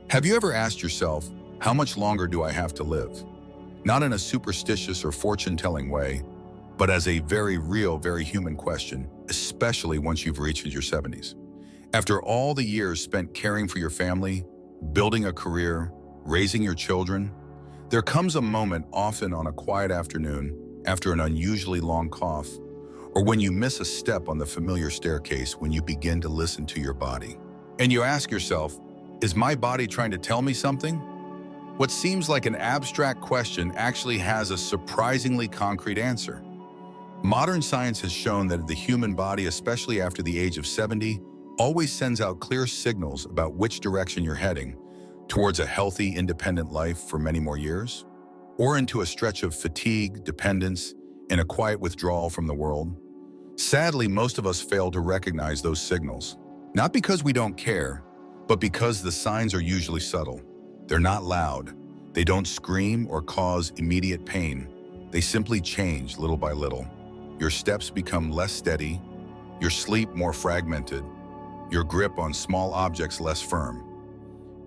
Have you ever asked yourself, how much longer do I have to live? Not in a superstitious or fortune-telling way, but as a very real, very human question, especially once you've reached your 70s. After all the years spent caring for your family, building a career, raising your children, there comes a moment, often on a quiet afternoon, after an unusually long cough, or when you miss a step on the familiar staircase when you begin to listen to your body. And you ask yourself, is my body trying to tell me something? What seems like an abstract question actually has a surprisingly concrete answer. Modern science has shown that the human body, especially after the age of 70, always sends out clear signals about which direction you're heading, towards a healthy, independent life for many more years, or into a stretch of fatigue, dependence, and a quiet withdrawal from the world. Sadly, most of us fail to recognize those signals, not because we don't care, but because the signs are usually subtle. They're not loud. They don't scream or cause immediate pain. They simply change little by little. Your steps become less steady, your sleep more fragmented, your grip on small objects less firm.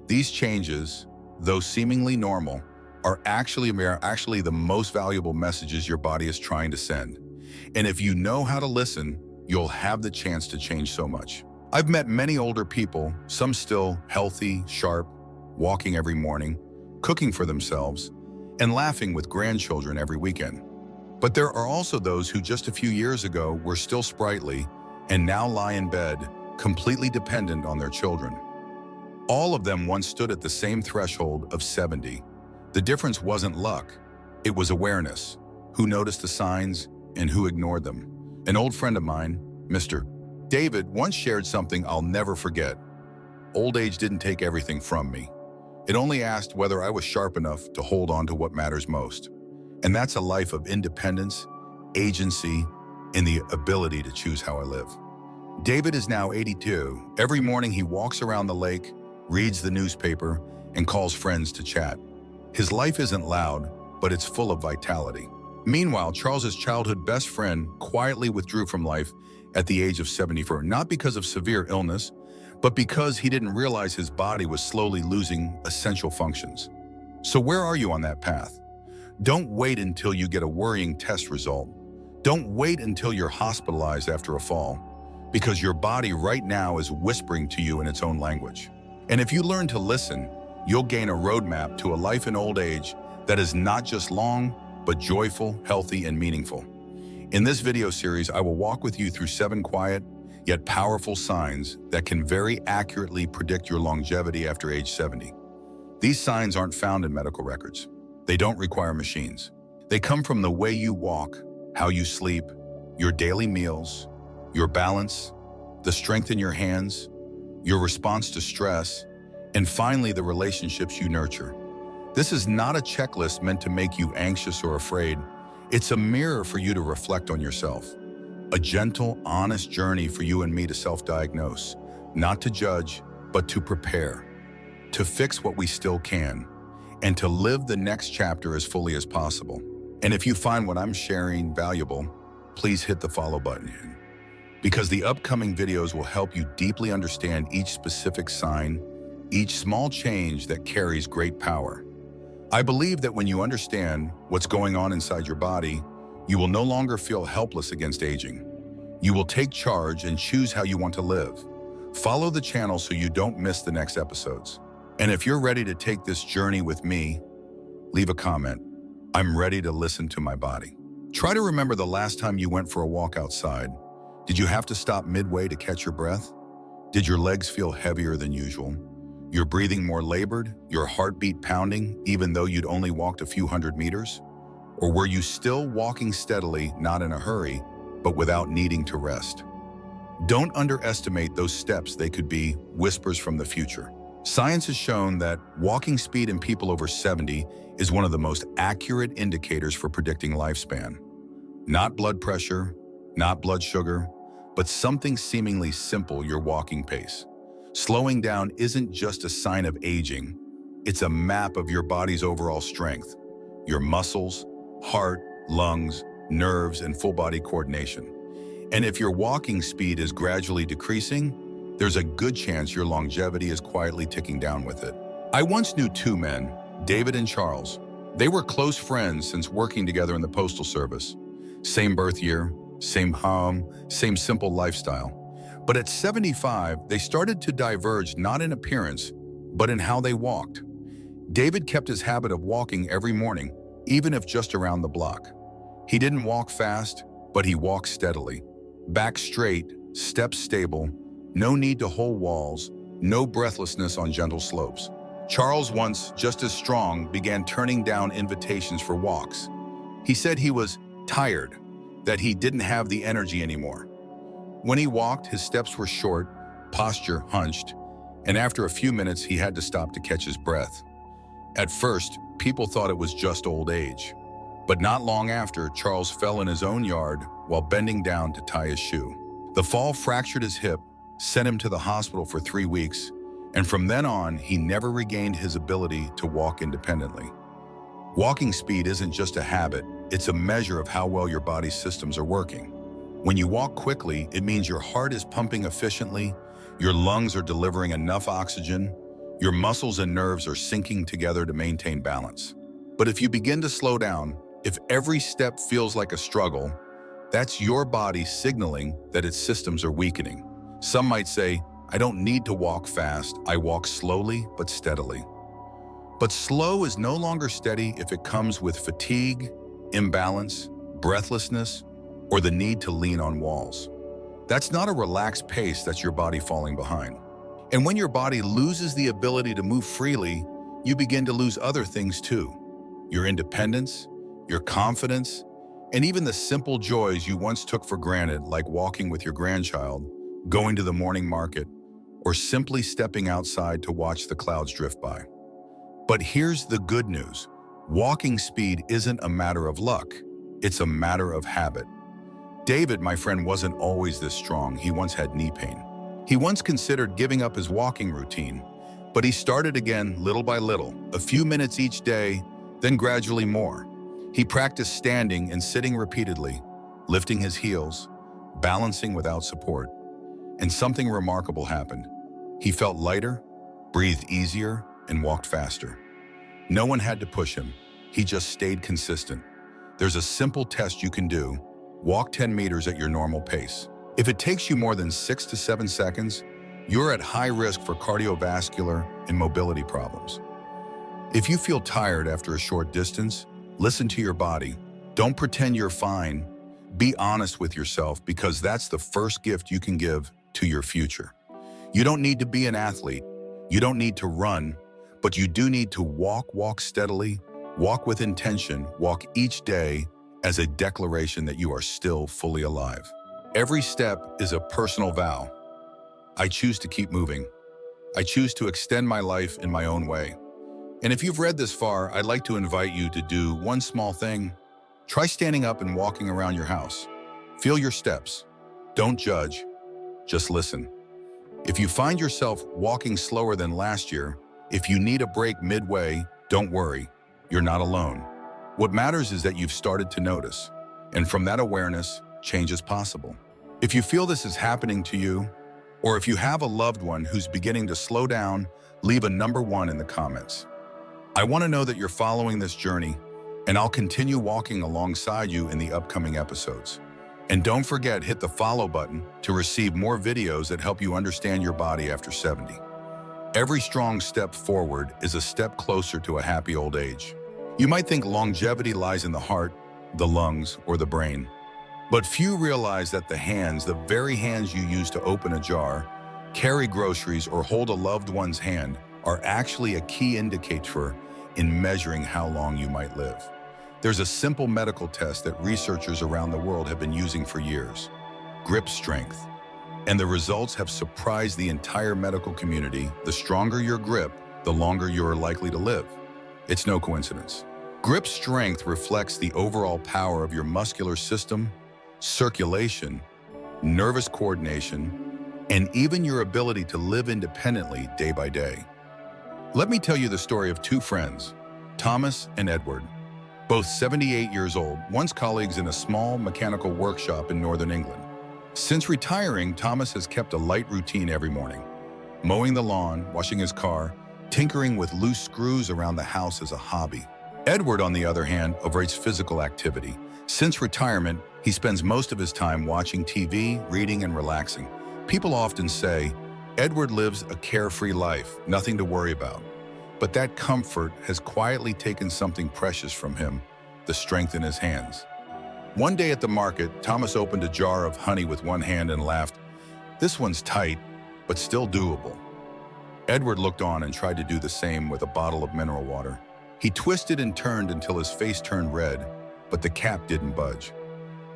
These changes, though seemingly normal, are actually the most valuable messages your body is trying to send. And if you know how to listen, you'll have the chance to change so much. I've met many older people, some still healthy, sharp, walking every morning, cooking for themselves, and laughing with grandchildren every weekend. But there are also those who just a few years ago were still sprightly and now lie in bed, completely dependent on their children. All of them once stood at the same threshold of 70. The difference wasn't luck, it was awareness. Who noticed the signs and who ignored them. An old friend of mine, Mr. David, once shared something I'll never forget. Old age didn't take everything from me. It only asked whether I was sharp enough to hold on to what matters most. And that's a life of independence, agency, and the ability to choose how I live. David is now 82. Every morning he walks around the lake, reads the newspaper, and calls friends to chat. His life isn't loud, but it's full of vitality. Meanwhile, Charles's childhood best friend quietly withdrew from life at the age of 74, not because of severe illness, but because he didn't realize his body was slowly losing essential functions. So where are you on that path? Don't wait until you get a worrying test result. Don't wait until you're hospitalized after a fall, because your body right now is whispering to you in its own language. And if you learn to listen, you'll gain a roadmap to a life in old age that is not just long, but joyful, healthy, and meaningful. In this video series, I will walk with you through 7 quiet, yet powerful signs that can very accurately predict your longevity after age 70. These signs aren't found in medical records. They don't require machines. They come from the way you walk, how you sleep, your daily meals, your balance, the strength in your hands, your response to stress, and finally, the relationships you nurture. This is not a checklist meant to make you anxious or afraid. It's a mirror for you to reflect on yourself. A gentle, honest journey for you and me to self-diagnose, not to judge, but to prepare, to fix what we still can, and to live the next chapter as fully as possible. And if you find what I'm sharing valuable, please hit the follow button, because the upcoming videos will help you deeply understand each specific sign, each small change that carries great power. I believe that when you understand what's going on inside your body, you will no longer feel helpless against aging. You will take charge and choose how you want to live. Follow the channel so you don't miss the next episodes. And if you're ready to take this journey with me, leave a comment. I'm ready to listen to my body. Try to remember the last time you went for a walk outside. Did you have to stop midway to catch your breath? Did your legs feel heavier than usual? Your breathing more labored, your heartbeat pounding, even though you'd only walked a few hundred meters? Or were you still walking steadily, not in a hurry, but without needing to rest? Don't underestimate those steps. They could be whispers from the future. Science has shown that walking speed in people over 70 is one of the most accurate indicators for predicting lifespan. Not blood pressure, not blood sugar, but something seemingly simple: your walking pace. Slowing down isn't just a sign of aging, it's a map of your body's overall strength, your muscles, heart, lungs, nerves, and full body coordination. And if your walking speed is gradually decreasing, there's a good chance your longevity is quietly ticking down with it. I once knew two men, David and Charles. They were close friends since working together in the Postal Service. Same birth year, same home, same simple lifestyle. But at 75, they started to diverge not in appearance, but in how they walked. David kept his habit of walking every morning, even if just around the block. He didn't walk fast, but he walked steadily. Back straight, steps stable, no need to hold walls, no breathlessness on gentle slopes. Charles, once just as strong, began turning down invitations for walks. He said he was tired, that he didn't have the energy anymore. When he walked, his steps were short, posture hunched, and after a few minutes, he had to stop to catch his breath. At first, people thought it was just old age. But not long after, Charles fell in his own yard while bending down to tie his shoe. The fall fractured his hip, sent him to the hospital for 3 weeks, and from then on, he never regained his ability to walk independently. Walking speed isn't just a habit, it's a measure of how well your body's systems are working. When you walk quickly, it means your heart is pumping efficiently, your lungs are delivering enough oxygen, your muscles and nerves are syncing together to maintain balance. But if you begin to slow down, if every step feels like a struggle, that's your body signaling that its systems are weakening. Some might say, I don't need to walk fast, I walk slowly but steadily. But slow is no longer steady if it comes with fatigue, imbalance, breathlessness, or the need to lean on walls. That's not a relaxed pace, that's your body falling behind. And when your body loses the ability to move freely, you begin to lose other things too. Your independence, your confidence, and even the simple joys you once took for granted, like walking with your grandchild, going to the morning market, or simply stepping outside to watch the clouds drift by. But here's the good news. Walking speed isn't a matter of luck. It's a matter of habit. David, my friend, wasn't always this strong. He once had knee pain. He once considered giving up his walking routine, but he started again little by little, a few minutes each day, then gradually more. He practiced standing and sitting repeatedly, lifting his heels, balancing without support. And something remarkable happened. He felt lighter, breathed easier, and walked faster. No one had to push him. He just stayed consistent. There's a simple test you can do. Walk 10 meters at your normal pace. If it takes you more than 6 to 7 seconds, you're at high risk for cardiovascular and mobility problems. If you feel tired after a short distance, listen to your body. Don't pretend you're fine. Be honest with yourself, because that's the first gift you can give to your future. You don't need to be an athlete. You don't need to run, but you do need to walk steadily, walk with intention, walk each day as a declaration that you are still fully alive. Every step is a personal vow. I choose to keep moving. I choose to extend my life in my own way. And if you've read this far, I'd like to invite you to do one small thing. Try standing up and walking around your house. Feel your steps. Don't judge. Just listen. If you find yourself walking slower than last year, if you need a break midway, don't worry. You're not alone. What matters is that you've started to notice. And from that awareness, change is possible. If you feel this is happening to you, or if you have a loved one who's beginning to slow down, leave a number 1 in the comments. I want to know that you're following this journey, and I'll continue walking alongside you in the upcoming episodes. And don't forget, hit the follow button to receive more videos that help you understand your body after 70. Every strong step forward is a step closer to a happy old age. You might think longevity lies in the heart, the lungs, or the brain. But few realize that the hands, the very hands you use to open a jar, carry groceries, or hold a loved one's hand, are actually a key indicator in measuring how long you might live. There's a simple medical test that researchers around the world have been using for years: grip strength. And the results have surprised the entire medical community. The stronger your grip, the longer you're likely to live. It's no coincidence. Grip strength reflects the overall power of your muscular system, circulation, nervous coordination, and even your ability to live independently day by day. Let me tell you the story of two friends, Thomas and Edward, both 78 years old, once colleagues in a small mechanical workshop in northern England. Since retiring, Thomas has kept a light routine every morning: mowing the lawn, washing his car, tinkering with loose screws around the house as a hobby. Edward, on the other hand, avoids physical activity. Since retirement, he spends most of his time watching TV, reading, and relaxing. People often say, Edward lives a carefree life, nothing to worry about. But that comfort has quietly taken something precious from him, the strength in his hands. One day at the market, Thomas opened a jar of honey with one hand and laughed, "This one's tight, but still doable." Edward looked on and tried to do the same with a bottle of mineral water. He twisted and turned until his face turned red, but the cap didn't budge.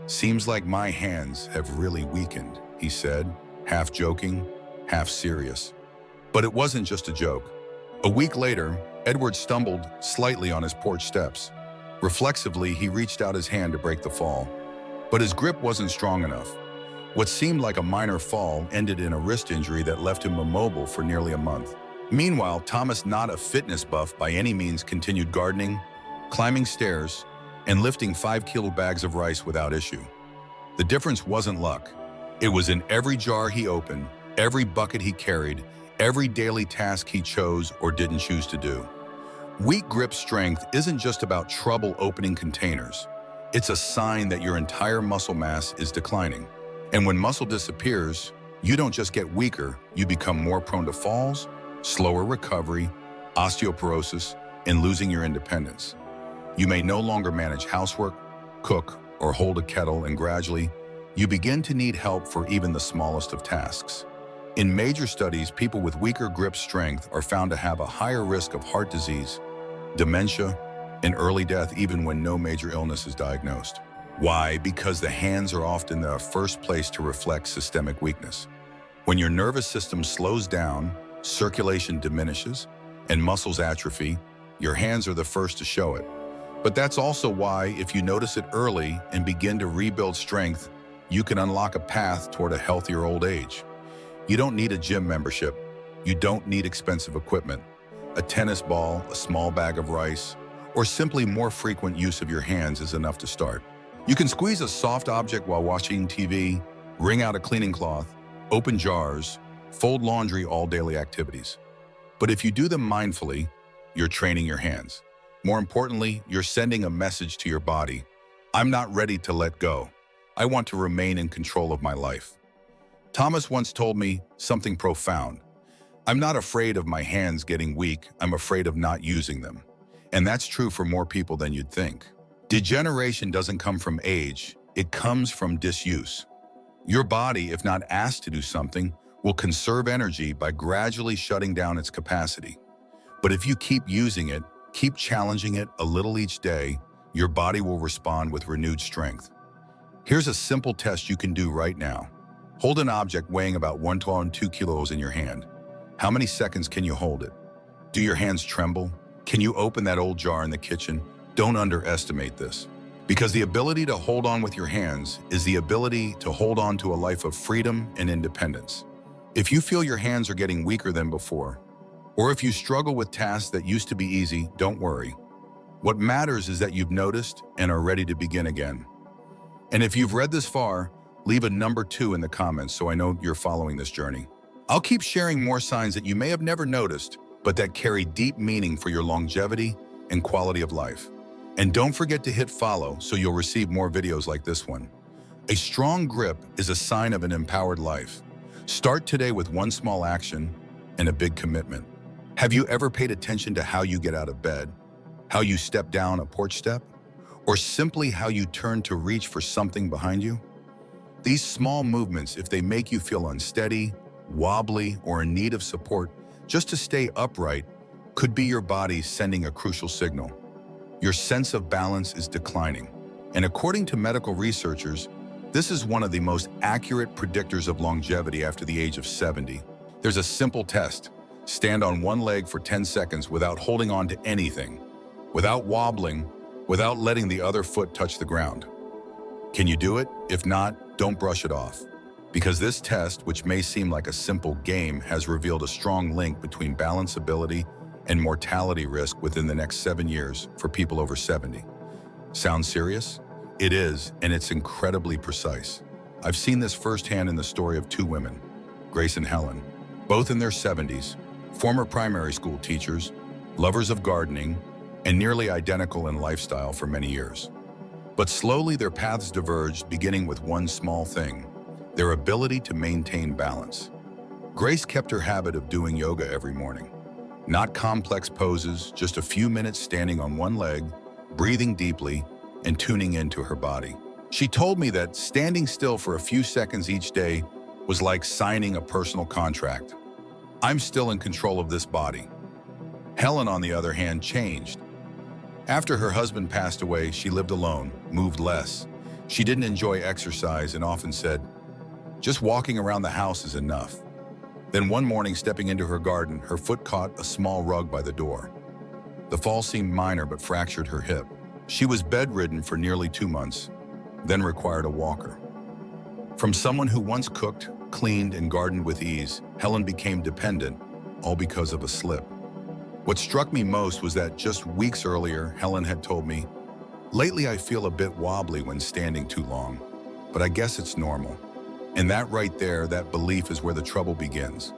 "Seems like my hands have really weakened," he said, half joking, half serious. But it wasn't just a joke. A week later, Edward stumbled slightly on his porch steps. Reflexively, he reached out his hand to break the fall, but his grip wasn't strong enough. What seemed like a minor fall ended in a wrist injury that left him immobile for nearly a month. Meanwhile, Thomas, not a fitness buff by any means, continued gardening, climbing stairs, and lifting 5-kilo bags of rice without issue. The difference wasn't luck. It was in every jar he opened, every bucket he carried, every daily task he chose or didn't choose to do. Weak grip strength isn't just about trouble opening containers. It's a sign that your entire muscle mass is declining. And when muscle disappears, you don't just get weaker, you become more prone to falls, slower recovery, osteoporosis, and losing your independence. You may no longer manage housework, cook, or hold a kettle, and gradually, you begin to need help for even the smallest of tasks. In major studies, people with weaker grip strength are found to have a higher risk of heart disease, dementia, and early death even when no major illness is diagnosed. Why? Because the hands are often the first place to reflect systemic weakness. When your nervous system slows down, circulation diminishes, and muscles atrophy, your hands are the first to show it. But that's also why, if you notice it early and begin to rebuild strength, you can unlock a path toward a healthier old age. You don't need a gym membership. You don't need expensive equipment. A tennis ball, a small bag of rice, or simply more frequent use of your hands is enough to start. You can squeeze a soft object while watching TV, wring out a cleaning cloth, open jars, fold laundry, all daily activities. But if you do them mindfully, you're training your hands. More importantly, you're sending a message to your body. I'm not ready to let go. I want to remain in control of my life. Thomas once told me something profound. I'm not afraid of my hands getting weak, I'm afraid of not using them. And that's true for more people than you'd think. Degeneration doesn't come from age, it comes from disuse. Your body, if not asked to do something, will conserve energy by gradually shutting down its capacity. But if you keep using it, keep challenging it a little each day, your body will respond with renewed strength. Here's a simple test you can do right now. Hold an object weighing about 1 to 2 kilos in your hand. How many seconds can you hold it? Do your hands tremble? Can you open that old jar in the kitchen? Don't underestimate this. Because the ability to hold on with your hands is the ability to hold on to a life of freedom and independence. If you feel your hands are getting weaker than before, or if you struggle with tasks that used to be easy, don't worry. What matters is that you've noticed and are ready to begin again. And if you've read this far, leave a number 2 in the comments so I know you're following this journey. I'll keep sharing more signs that you may have never noticed, but that carry deep meaning for your longevity and quality of life. And don't forget to hit follow so you'll receive more videos like this one. A strong grip is a sign of an empowered life. Start today with one small action and a big commitment. Have you ever paid attention to how you get out of bed, how you step down a porch step, or simply how you turn to reach for something behind you? These small movements, if they make you feel unsteady, wobbly, or in need of support just to stay upright, could be your body sending a crucial signal. Your sense of balance is declining. And according to medical researchers, this is one of the most accurate predictors of longevity after the age of 70. There's a simple test. Stand on one leg for 10 seconds without holding on to anything, without wobbling, without letting the other foot touch the ground. Can you do it? If not, don't brush it off. Because this test, which may seem like a simple game, has revealed a strong link between balance ability and mortality risk within the next 7 years for people over 70. Sounds serious? It is, and it's incredibly precise. I've seen this firsthand in the story of 2 women, Grace and Helen, both in their 70s, former primary school teachers, lovers of gardening, and nearly identical in lifestyle for many years. But slowly their paths diverged, beginning with one small thing: their ability to maintain balance. Grace kept her habit of doing yoga every morning. Not complex poses, just a few minutes standing on one leg, breathing deeply, and tuning into her body. She told me that standing still for a few seconds each day was like signing a personal contract. I'm still in control of this body. Helen, on the other hand, changed. After her husband passed away, she lived alone, moved less. She didn't enjoy exercise and often said, "Just walking around the house is enough." Then one morning, stepping into her garden, her foot caught a small rug by the door. The fall seemed minor but fractured her hip. She was bedridden for nearly 2 months, then required a walker. From someone who once cooked, cleaned, and gardened with ease, Helen became dependent, all because of a slip. What struck me most was that just weeks earlier, Helen had told me, "Lately I feel a bit wobbly when standing too long, but I guess it's normal." And that right there, that belief is where the trouble begins.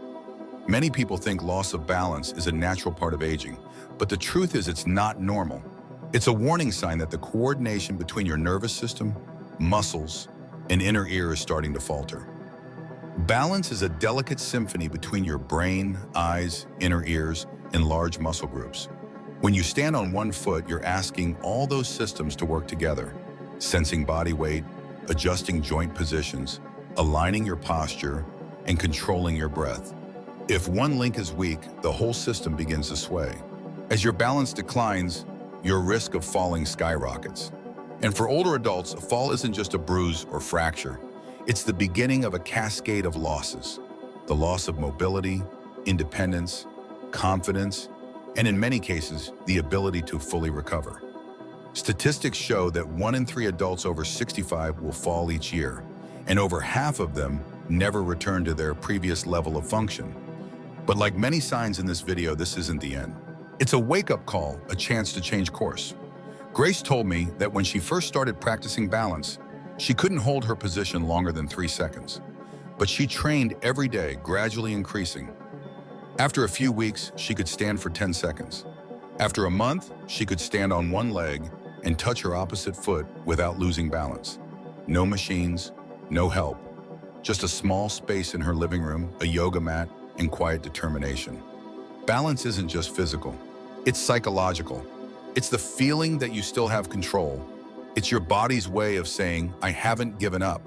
Many people think loss of balance is a natural part of aging, but the truth is it's not normal. It's a warning sign that the coordination between your nervous system, muscles, and inner ear is starting to falter. Balance is a delicate symphony between your brain, eyes, inner ears, and large muscle groups. When you stand on one foot, you're asking all those systems to work together, sensing body weight, adjusting joint positions, aligning your posture, and controlling your breath. If one link is weak, the whole system begins to sway. As your balance declines, your risk of falling skyrockets. And for older adults, a fall isn't just a bruise or fracture. It's the beginning of a cascade of losses. The loss of mobility, independence, confidence, and in many cases, the ability to fully recover. Statistics show that 1 in 3 adults over 65 will fall each year, and over half of them never return to their previous level of function. But like many signs in this video, this isn't the end. It's a wake-up call, a chance to change course. Grace told me that when she first started practicing balance, she couldn't hold her position longer than 3 seconds. But she trained every day, gradually increasing. After a few weeks, she could stand for 10 seconds. After a month, she could stand on one leg and touch her opposite foot without losing balance. No machines, no help. Just a small space in her living room, a yoga mat, and quiet determination. Balance isn't just physical, it's psychological. It's the feeling that you still have control. It's your body's way of saying, "I haven't given up."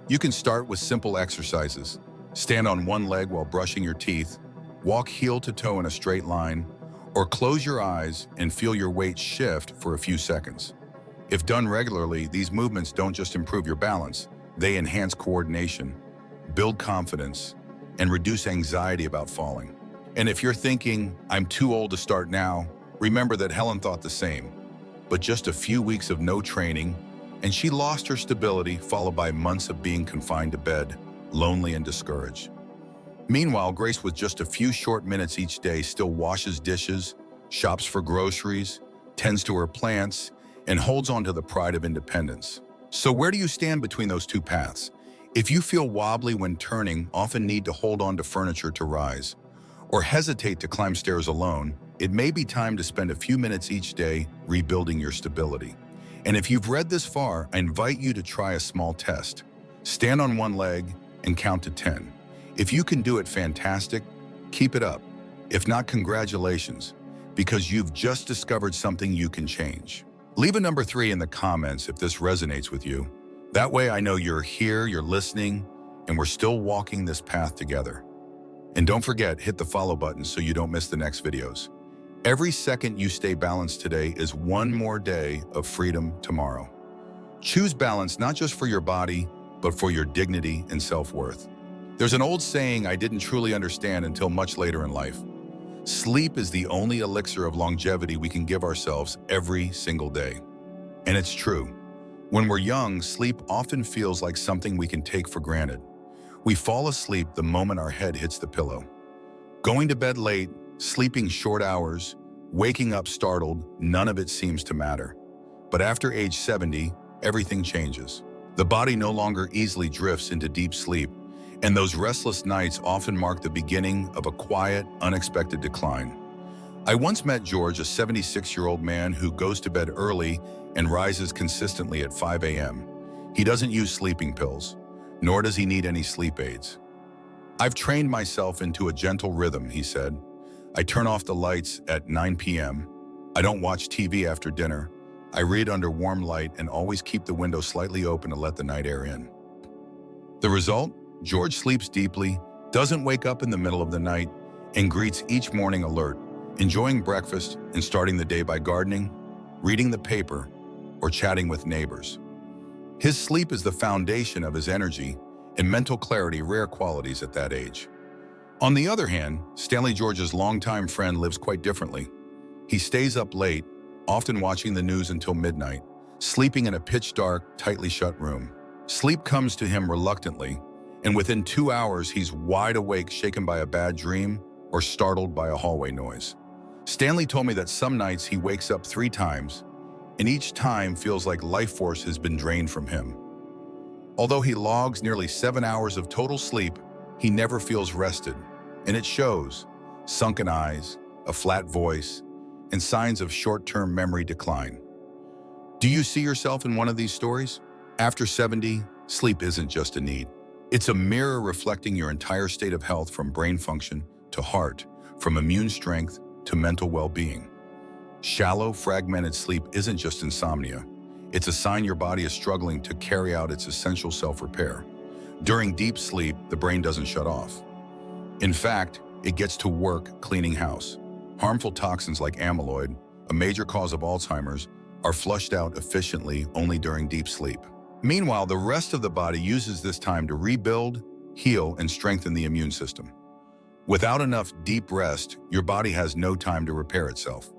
You can start with simple exercises. Stand on one leg while brushing your teeth, walk heel to toe in a straight line, or close your eyes and feel your weight shift for a few seconds. If done regularly, these movements don't just improve your balance, they enhance coordination, build confidence, and reduce anxiety about falling. And if you're thinking, "I'm too old to start now," remember that Helen thought the same. But just a few weeks of no training, and she lost her stability, followed by months of being confined to bed, lonely and discouraged. Meanwhile, Grace, with just a few short minutes each day, still washes dishes, shops for groceries, tends to her plants, and holds on to the pride of independence. So where do you stand between those two paths? If you feel wobbly when turning, often need to hold on to furniture to rise, or hesitate to climb stairs alone, it may be time to spend a few minutes each day rebuilding your stability. And if you've read this far, I invite you to try a small test. Stand on one leg and count to 10. If you can do it, fantastic, keep it up. If not, congratulations, because you've just discovered something you can change. Leave a number 3 in the comments if this resonates with you. That way I know you're here, you're listening, and we're still walking this path together. And don't forget, hit the follow button so you don't miss the next videos. Every second you stay balanced today is one more day of freedom tomorrow. Choose balance not just for your body, but for your dignity and self-worth. There's an old saying I didn't truly understand until much later in life. Sleep is the only elixir of longevity we can give ourselves every single day. And it's true. When we're young, sleep often feels like something we can take for granted. We fall asleep the moment our head hits the pillow. Going to bed late, sleeping short hours, waking up startled, none of it seems to matter. But after age 70, everything changes. The body no longer easily drifts into deep sleep, And those restless nights often mark the beginning of a quiet, unexpected decline. I once met George, a 76-year-old man who goes to bed early and rises consistently at 5 a.m. He doesn't use sleeping pills, nor does he need any sleep aids. "I've trained myself into a gentle rhythm," he said. "I turn off the lights at 9 p.m. I don't watch TV after dinner. I read under warm light and always keep the window slightly open to let the night air in." The result? George sleeps deeply, doesn't wake up in the middle of the night, and greets each morning alert, enjoying breakfast and starting the day by gardening, reading the paper, or chatting with neighbors. His sleep is the foundation of his energy and mental clarity, rare qualities at that age. On the other hand, Stanley George's longtime friend lives quite differently. He stays up late, often watching the news until midnight, sleeping in a pitch-dark, tightly shut room. Sleep comes to him reluctantly, and within 2 hours he's wide awake, shaken by a bad dream or startled by a hallway noise. Stanley told me that some nights he wakes up 3 times, and each time feels like life force has been drained from him. Although he logs nearly 7 hours of total sleep, he never feels rested, and it shows: sunken eyes, a flat voice, and signs of short-term memory decline. Do you see yourself in one of these stories? After 70, sleep isn't just a need. It's a mirror reflecting your entire state of health, from brain function to heart, from immune strength to mental well-being. Shallow, fragmented sleep isn't just insomnia. It's a sign your body is struggling to carry out its essential self-repair. During deep sleep, the brain doesn't shut off. In fact, it gets to work cleaning house. Harmful toxins like amyloid, a major cause of Alzheimer's, are flushed out efficiently only during deep sleep. Meanwhile, the rest of the body uses this time to rebuild, heal, and strengthen the immune system. Without enough deep rest, your body has no time to repair itself.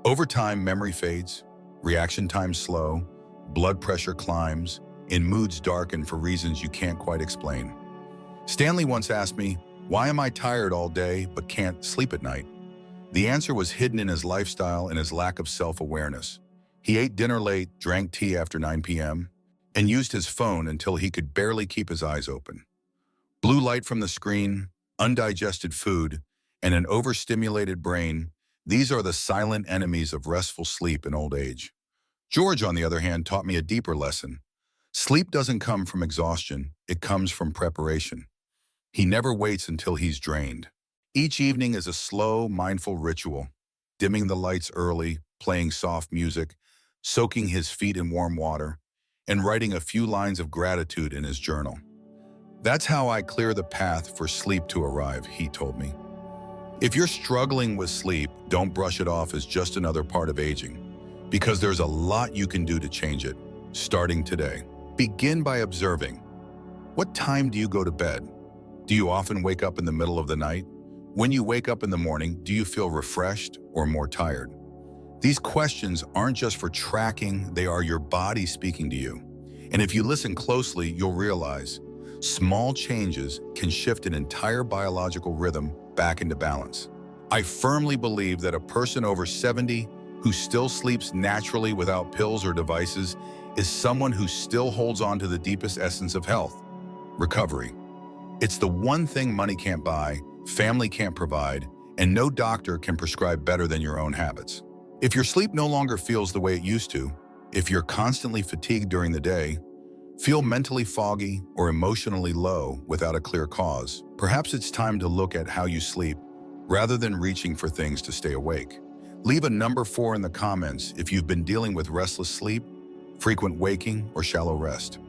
Over time, memory fades, reaction times slow, blood pressure climbs, and moods darken for reasons you can't quite explain. Stanley once asked me, "Why am I tired all day but can't sleep at night?" The answer was hidden in his lifestyle and his lack of self-awareness. He ate dinner late, drank tea after 9 p.m., and used his phone until he could barely keep his eyes open. Blue light from the screen, undigested food, and an overstimulated brain, these are the silent enemies of restful sleep in old age. George, on the other hand, taught me a deeper lesson. Sleep doesn't come from exhaustion, it comes from preparation. He never waits until he's drained. Each evening is a slow, mindful ritual, dimming the lights early, playing soft music, soaking his feet in warm water, and writing a few lines of gratitude in his journal. "That's how I clear the path for sleep to arrive," he told me. If you're struggling with sleep, don't brush it off as just another part of aging, because there's a lot you can do to change it, starting today. Begin by observing. What time do you go to bed? Do you often wake up in the middle of the night? When you wake up in the morning, do you feel refreshed or more tired? These questions aren't just for tracking, they are your body speaking to you. And if you listen closely, you'll realize small changes can shift an entire biological rhythm back into balance. I firmly believe that a person over 70 who still sleeps naturally without pills or devices is someone who still holds on to the deepest essence of health: recovery. It's the one thing money can't buy, family can't provide, and no doctor can prescribe better than your own habits. If your sleep no longer feels the way it used to, if you're constantly fatigued during the day, feel mentally foggy or emotionally low without a clear cause, perhaps it's time to look at how you sleep rather than reaching for things to stay awake. Leave a number 4 in the comments if you've been dealing with restless sleep, frequent waking, or shallow rest.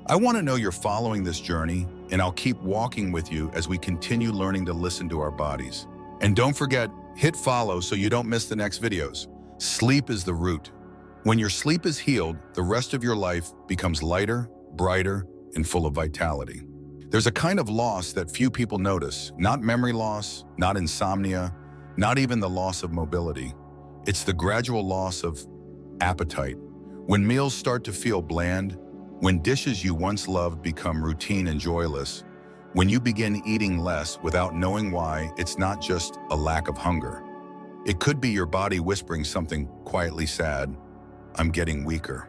I want to know you're following this journey, and I'll keep walking with you as we continue learning to listen to our bodies. And don't forget, hit follow so you don't miss the next videos. Sleep is the root. When your sleep is healed, the rest of your life becomes lighter, brighter, and full of vitality. There's a kind of loss that few people notice, not memory loss, not insomnia, not even the loss of mobility. It's the gradual loss of appetite. When meals start to feel bland, when dishes you once loved become routine and joyless, when you begin eating less without knowing why, it's not just a lack of hunger. It could be your body whispering something quietly sad: "I'm getting weaker."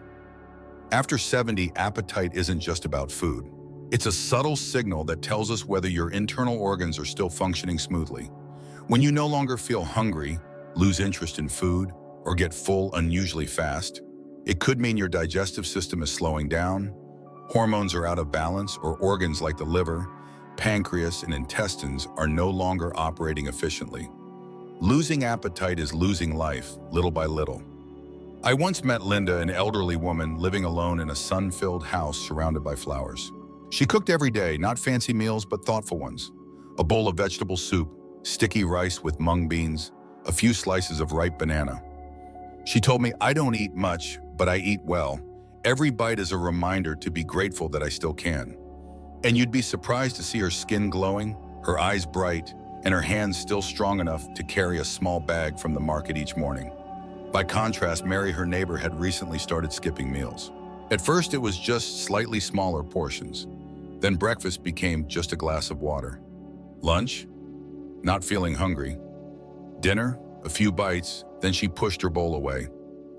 After 70, appetite isn't just about food. It's a subtle signal that tells us whether your internal organs are still functioning smoothly. When you no longer feel hungry, lose interest in food, or get full unusually fast, it could mean your digestive system is slowing down, hormones are out of balance, or organs like the liver, pancreas, and intestines are no longer operating efficiently. Losing appetite is losing life, little by little. I once met Linda, an elderly woman living alone in a sun-filled house surrounded by flowers. She cooked every day, not fancy meals, but thoughtful ones. A bowl of vegetable soup, sticky rice with mung beans, a few slices of ripe banana. She told me, "I don't eat much, but I eat well. Every bite is a reminder to be grateful that I still can." And you'd be surprised to see her skin glowing, her eyes bright, and her hands still strong enough to carry a small bag from the market each morning. By contrast, Mary, her neighbor, had recently started skipping meals. At first, it was just slightly smaller portions. Then breakfast became just a glass of water. Lunch? Not feeling hungry. Dinner? A few bites, then she pushed her bowl away.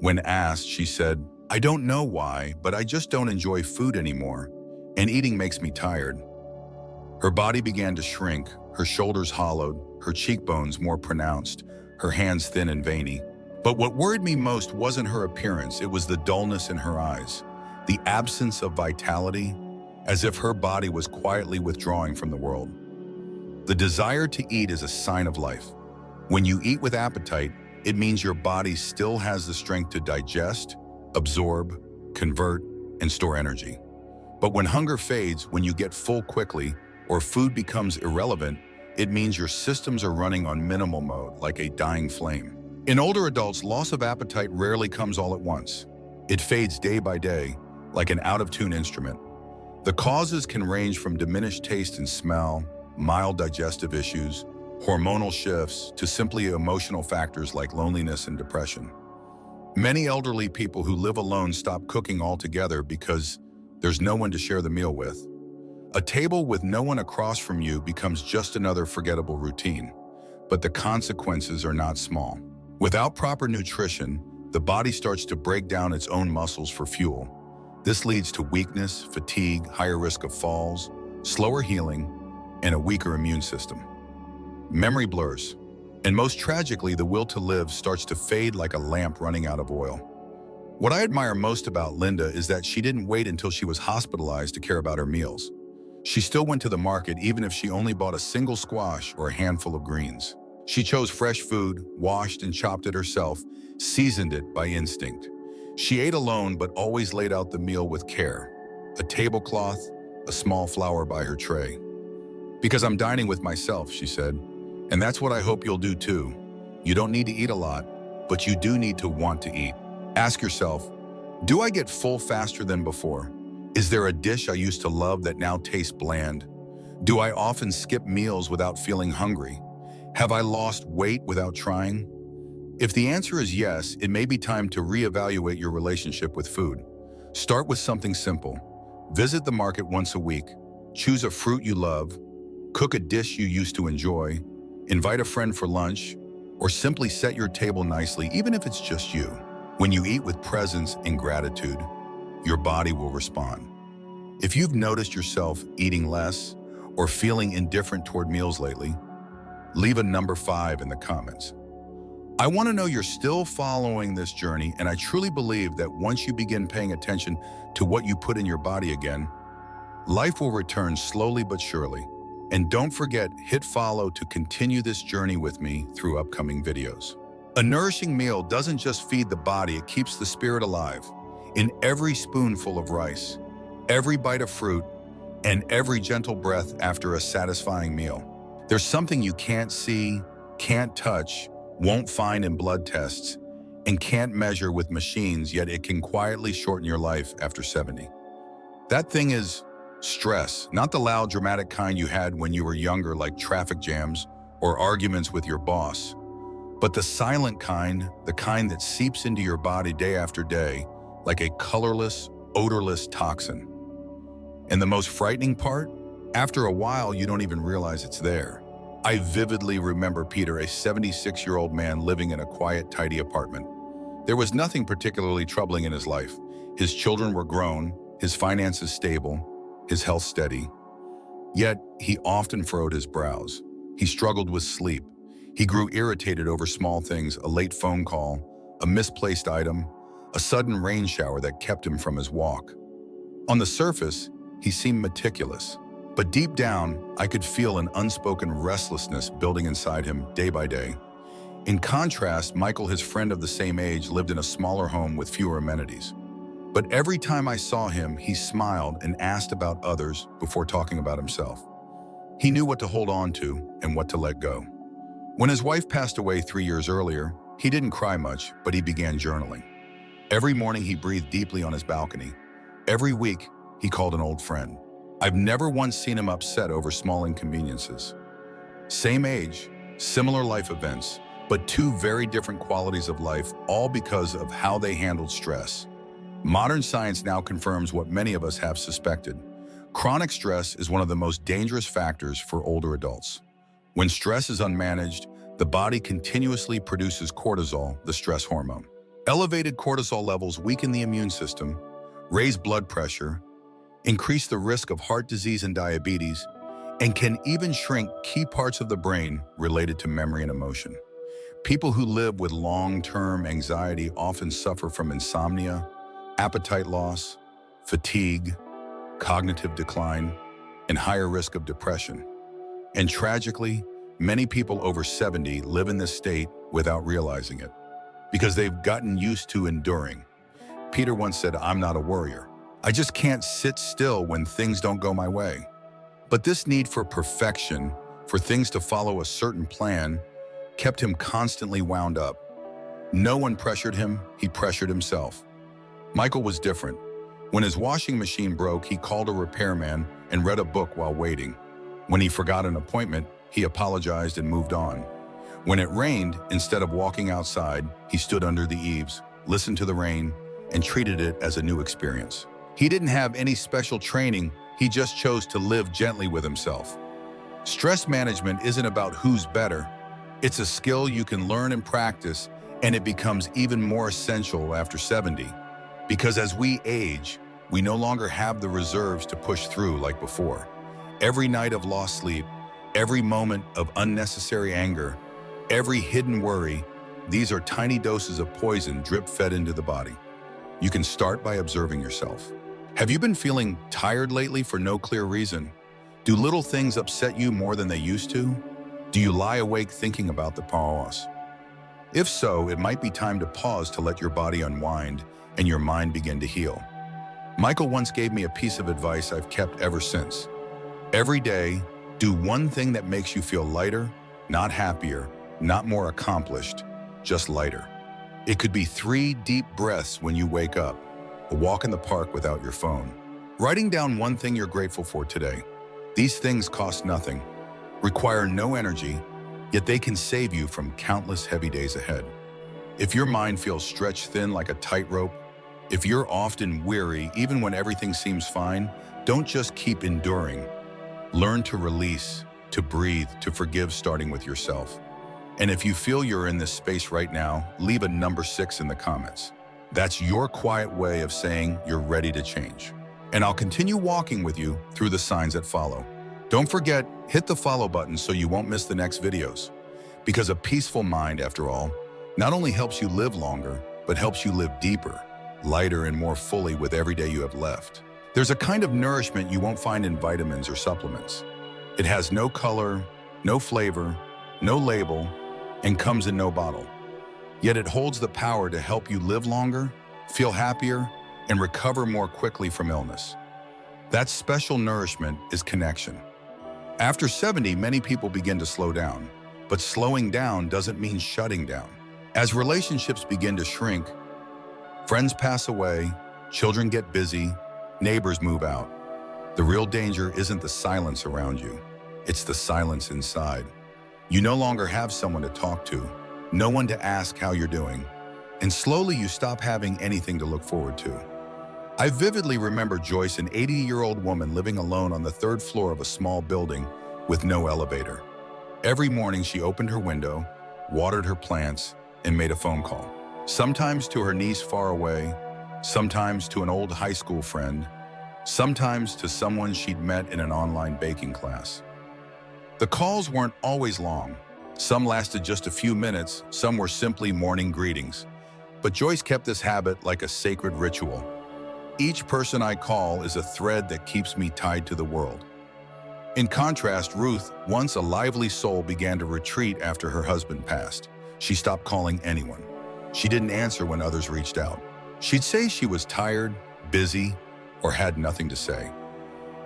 When asked, she said, "I don't know why, but I just don't enjoy food anymore, and eating makes me tired." Her body began to shrink, her shoulders hollowed, her cheekbones more pronounced, her hands thin and veiny. But what worried me most wasn't her appearance, it was the dullness in her eyes, the absence of vitality, as if her body was quietly withdrawing from the world. The desire to eat is a sign of life. When you eat with appetite, it means your body still has the strength to digest, absorb, convert, and store energy. But when hunger fades, when you get full quickly, or food becomes irrelevant, it means your systems are running on minimal mode, like a dying flame. In older adults, loss of appetite rarely comes all at once. It fades day by day, like an out-of-tune instrument. The causes can range from diminished taste and smell, mild digestive issues, hormonal shifts, to simply emotional factors like loneliness and depression. Many elderly people who live alone stop cooking altogether because there's no one to share the meal with. A table with no one across from you becomes just another forgettable routine, but the consequences are not small. Without proper nutrition, the body starts to break down its own muscles for fuel. This leads to weakness, fatigue, higher risk of falls, slower healing, and a weaker immune system. Memory blurs, and most tragically, the will to live starts to fade like a lamp running out of oil. What I admire most about Linda is that she didn't wait until she was hospitalized to care about her meals. She still went to the market even if she only bought a single squash or a handful of greens. She chose fresh food, washed and chopped it herself, seasoned it by instinct. She ate alone but always laid out the meal with care. A tablecloth, a small flower by her tray. "Because I'm dining with myself," she said, "and that's what I hope you'll do too. You don't need to eat a lot, but you do need to want to eat." Ask yourself, do I get full faster than before? Is there a dish I used to love that now tastes bland? Do I often skip meals without feeling hungry? Have I lost weight without trying? If the answer is yes, it may be time to reevaluate your relationship with food. Start with something simple. Visit the market once a week. Choose a fruit you love. Cook a dish you used to enjoy. Invite a friend for lunch. Or simply set your table nicely, even if it's just you. When you eat with presence and gratitude, your body will respond. If you've noticed yourself eating less or feeling indifferent toward meals lately, leave a number 5 in the comments. I want to know you're still following this journey, and I truly believe that once you begin paying attention to what you put in your body again, life will return slowly but surely. And don't forget, hit follow to continue this journey with me through upcoming videos. A nourishing meal doesn't just feed the body, it keeps the spirit alive. In every spoonful of rice, every bite of fruit, and every gentle breath after a satisfying meal, there's something you can't see, can't touch, won't find in blood tests, and can't measure with machines, yet it can quietly shorten your life after 70. That thing is stress, not the loud, dramatic kind you had when you were younger, like traffic jams or arguments with your boss, but the silent kind, the kind that seeps into your body day after day, like a colorless, odorless toxin. And the most frightening part? After a while, you don't even realize it's there. I vividly remember Peter, a 76-year-old man living in a quiet, tidy apartment. There was nothing particularly troubling in his life. His children were grown, his finances stable, his health steady. Yet, he often furrowed his brows. He struggled with sleep. He grew irritated over small things, a late phone call, a misplaced item, a sudden rain shower that kept him from his walk. On the surface, he seemed meticulous, but deep down, I could feel an unspoken restlessness building inside him day by day. In contrast, Michael, his friend of the same age, lived in a smaller home with fewer amenities. But every time I saw him, he smiled and asked about others before talking about himself. He knew what to hold on to and what to let go. When his wife passed away 3 years earlier, he didn't cry much, but he began journaling. Every morning he breathed deeply on his balcony. Every week, he called an old friend. I've never once seen him upset over small inconveniences. Same age, similar life events, but two very different qualities of life, all because of how they handled stress. Modern science now confirms what many of us have suspected. Chronic stress is one of the most dangerous factors for older adults. When stress is unmanaged, the body continuously produces cortisol, the stress hormone. Elevated cortisol levels weaken the immune system, raise blood pressure, increase the risk of heart disease and diabetes, and can even shrink key parts of the brain related to memory and emotion. People who live with long-term anxiety often suffer from insomnia, appetite loss, fatigue, cognitive decline, and higher risk of depression. And tragically, many people over 70 live in this state without realizing it, because they've gotten used to enduring. Peter once said, "I'm not a worrier. I just can't sit still when things don't go my way." But this need for perfection, for things to follow a certain plan, kept him constantly wound up. No one pressured him, he pressured himself. Michael was different. When his washing machine broke, he called a repairman and read a book while waiting. When he forgot an appointment, he apologized and moved on. When it rained, instead of walking outside, he stood under the eaves, listened to the rain, and treated it as a new experience. He didn't have any special training, he just chose to live gently with himself. Stress management isn't about who's better. It's a skill you can learn and practice, and it becomes even more essential after 70. Because as we age, we no longer have the reserves to push through like before. Every night of lost sleep, every moment of unnecessary anger, every hidden worry, these are tiny doses of poison drip-fed into the body. You can start by observing yourself. Have you been feeling tired lately for no clear reason? Do little things upset you more than they used to? Do you lie awake thinking about the pause? If so, it might be time to pause to let your body unwind and your mind begin to heal. Michael once gave me a piece of advice I've kept ever since. Every day, do one thing that makes you feel lighter, not happier, not more accomplished, just lighter. It could be 3 deep breaths when you wake up, a walk in the park without your phone. Writing down one thing you're grateful for today. These things cost nothing, require no energy, yet they can save you from countless heavy days ahead. If your mind feels stretched thin like a tightrope, if you're often weary even when everything seems fine, don't just keep enduring. Learn to release, to breathe, to forgive, starting with yourself. And if you feel you're in this space right now, leave a number 6 in the comments. That's your quiet way of saying you're ready to change. And I'll continue walking with you through the signs that follow. Don't forget, hit the follow button so you won't miss the next videos. Because a peaceful mind, after all, not only helps you live longer, but helps you live deeper, lighter, and more fully with every day you have left. There's a kind of nourishment you won't find in vitamins or supplements. It has no color, no flavor, no label, and comes in no bottle. Yet it holds the power to help you live longer, feel happier, and recover more quickly from illness. That special nourishment is connection. After 70, many people begin to slow down, but slowing down doesn't mean shutting down. As relationships begin to shrink, friends pass away, children get busy, neighbors move out. The real danger isn't the silence around you, it's the silence inside. You no longer have someone to talk to, no one to ask how you're doing, and slowly you stop having anything to look forward to. I vividly remember Joyce, an 80-year-old woman living alone on the 3rd floor of a small building with no elevator. Every morning she opened her window, watered her plants, and made a phone call. Sometimes to her niece far away, sometimes to an old high school friend, sometimes to someone she'd met in an online baking class. The calls weren't always long. Some lasted just a few minutes, some were simply morning greetings. But Joyce kept this habit like a sacred ritual. Each person I call is a thread that keeps me tied to the world. In contrast, Ruth, once a lively soul, began to retreat after her husband passed. She stopped calling anyone. She didn't answer when others reached out. She'd say she was tired, busy, or had nothing to say.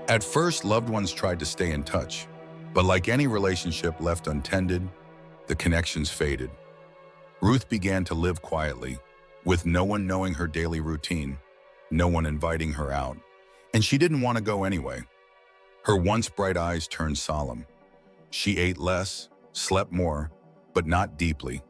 At first, loved ones tried to stay in touch, but like any relationship left untended, the connections faded. Ruth began to live quietly, with no one knowing her daily routine, no one inviting her out, and she didn't want to go anyway. Her once bright eyes turned solemn. She ate less, slept more, but not deeply.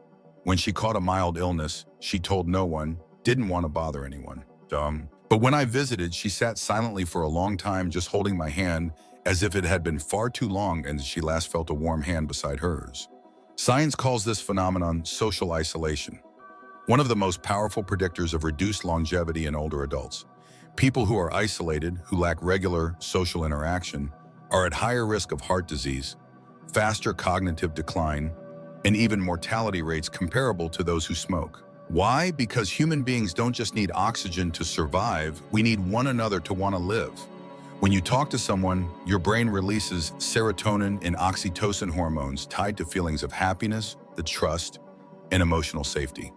When she caught a mild illness, she told no one, didn't want to bother anyone. But when I visited, she sat silently for a long time, just holding my hand as if it had been far too long and she last felt a warm hand beside hers. Science calls this phenomenon social isolation, one of the most powerful predictors of reduced longevity in older adults. People who are isolated, who lack regular social interaction, are at higher risk of heart disease, faster cognitive decline, and even mortality rates comparable to those who smoke. Why? Because human beings don't just need oxygen to survive, we need one another to want to live. When you talk to someone, your brain releases serotonin and oxytocin hormones tied to feelings of happiness, the trust, and emotional safety.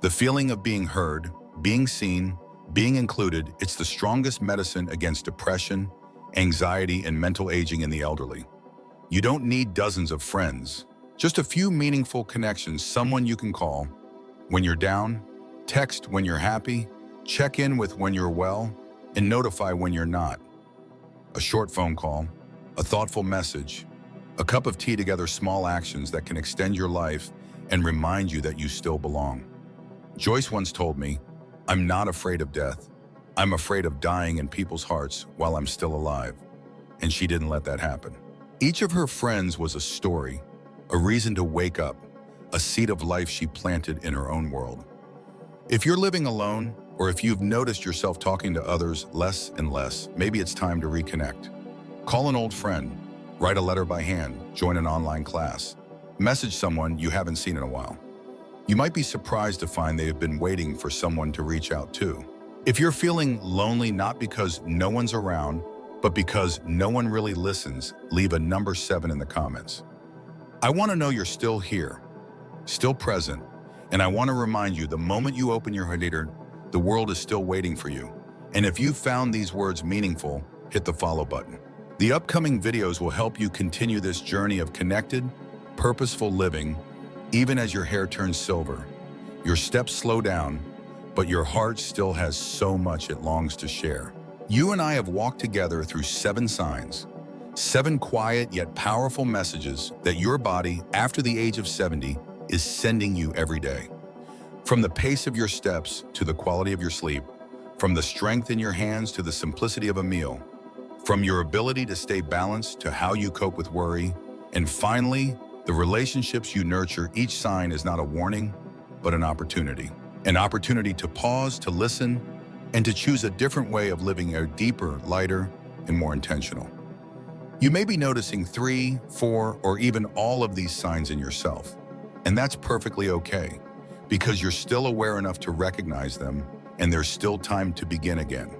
The feeling of being heard, being seen, being included, it's the strongest medicine against depression, anxiety, and mental aging in the elderly. You don't need dozens of friends, just a few meaningful connections, someone you can call when you're down, text when you're happy, check in with when you're well, and notify when you're not. A short phone call, a thoughtful message, a cup of tea together, small actions that can extend your life and remind you that you still belong. Joyce once told me, "I'm not afraid of death. I'm afraid of dying in people's hearts while I'm still alive." And she didn't let that happen. Each of her friends was a story, a reason to wake up, a seed of life she planted in her own world. If you're living alone, or if you've noticed yourself talking to others less and less, maybe it's time to reconnect. Call an old friend, write a letter by hand, join an online class, message someone you haven't seen in a while. You might be surprised to find they have been waiting for someone to reach out to. If you're feeling lonely, not because no one's around, but because no one really listens, leave a number 7 in the comments. I want to know you're still here, still present, and I want to remind you the moment you open your heart, the world is still waiting for you. And if you found these words meaningful, hit the follow button. The upcoming videos will help you continue this journey of connected, purposeful living, even as your hair turns silver. Your steps slow down, but your heart still has so much it longs to share. You and I have walked together through 7 signs, 7 quiet yet powerful messages that your body, after the age of 70, is sending you every day. From the pace of your steps to the quality of your sleep, from the strength in your hands to the simplicity of a meal, from your ability to stay balanced to how you cope with worry, and finally, the relationships you nurture, each sign is not a warning, but an opportunity. An opportunity to pause, to listen, and to choose a different way of living, a deeper, lighter, and more intentional. You may be noticing 3, 4, or even all of these signs in yourself, and that's perfectly okay, because you're still aware enough to recognize them, and there's still time to begin again.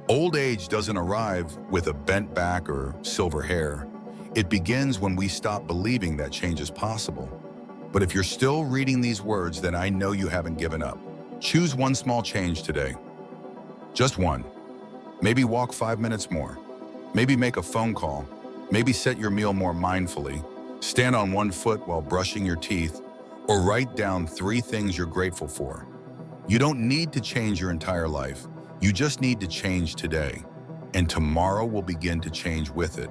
Old age doesn't arrive with a bent back or silver hair. It begins when we stop believing that change is possible. But if you're still reading these words, then I know you haven't given up. Choose one small change today. Just one. Maybe walk 5 minutes more. Maybe make a phone call. Maybe set your meal more mindfully. Stand on one foot while brushing your teeth, or write down 3 things you're grateful for. You don't need to change your entire life. You just need to change today, and tomorrow will begin to change with it.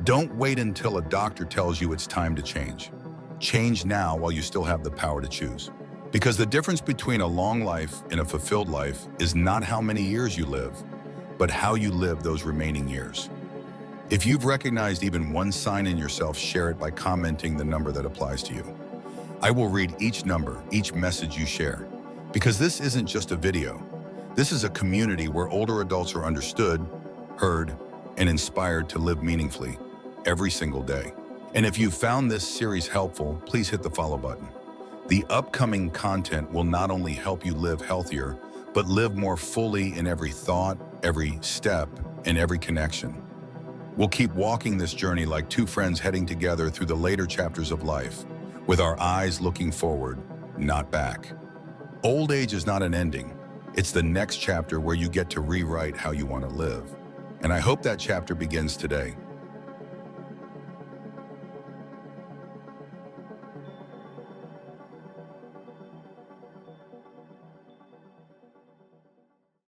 Don't wait until a doctor tells you it's time to change. Change now while you still have the power to choose. Because the difference between a long life and a fulfilled life is not how many years you live, but how you live those remaining years. If you've recognized even one sign in yourself, share it by commenting the number that applies to you. I will read each number, each message you share, because this isn't just a video. This is a community where older adults are understood, heard, and inspired to live meaningfully every single day. And if you found this series helpful, please hit the follow button. The upcoming content will not only help you live healthier, but live more fully in every thought, every step, and every connection. We'll keep walking this journey like two friends heading together through the later chapters of life, with our eyes looking forward, not back. Old age is not an ending. It's the next chapter where you get to rewrite how you want to live. And I hope that chapter begins today.